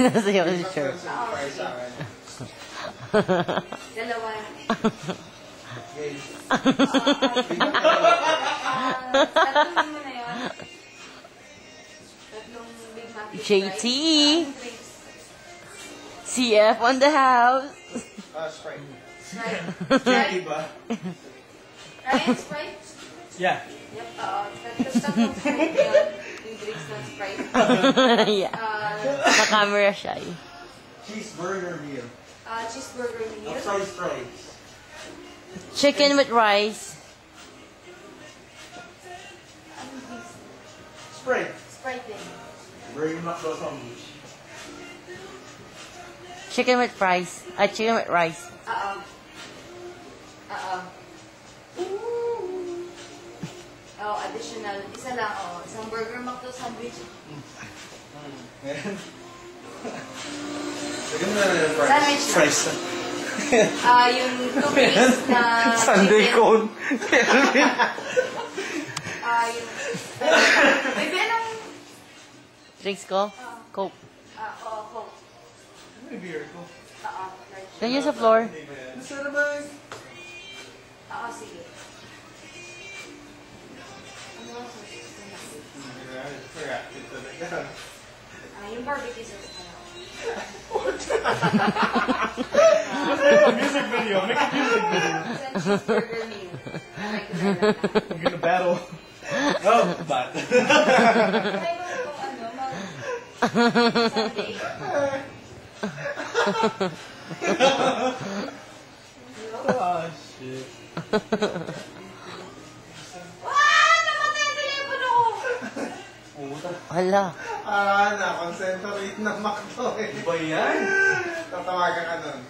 Sinasayaw si Cher. Dalawa. Tatlong mo na yun. Tatlong Big Mac. JT. CF on the house. Sprite. Sprite. Sprite ba? Ryan, Sprite? Yeah. Yep, tatlong Sprite yun. Yung drinks ng Sprite. Yeah. Naka-camera siya eh. Cheeseburger meal. Cheeseburger meal. Upsize fries. Chicken with rice. Anong drinks? Sprite. Sprite din. Burger McDo sandwich. Chicken with fries. Chicken with rice. Oo. Oh, additional. Isa lang, isang Burger McDo sandwich. Sige na yung fries. Sandwich na. Fries. Yung two-piece na Sunday chicken. cone. May benang. Drinks ko? Coke. Coke. May beer ko. Ganyan sa floor. Gusto naman. Sige. Ano ang yung barbecue sauce. Music video. Make a music video. Cheeseburger meal. We're gonna battle. Oh, but. Sunday. Oh, shit. Namatay yung telepono ko! Pumunta. Hala. Na-concentrate na McDo eh. Ba yan? Tatawagan ka nun.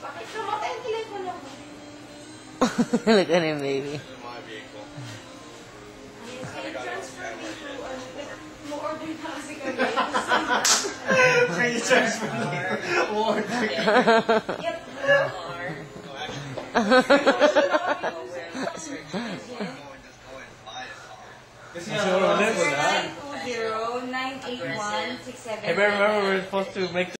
Bakit namatay yung telepono ko? Look at him, baby. Transfer me to, mo-order na kasi kami. Free transfer me. Order. Yep. Kasi Sure, wala. 920-981-67. If I remember, we're supposed to make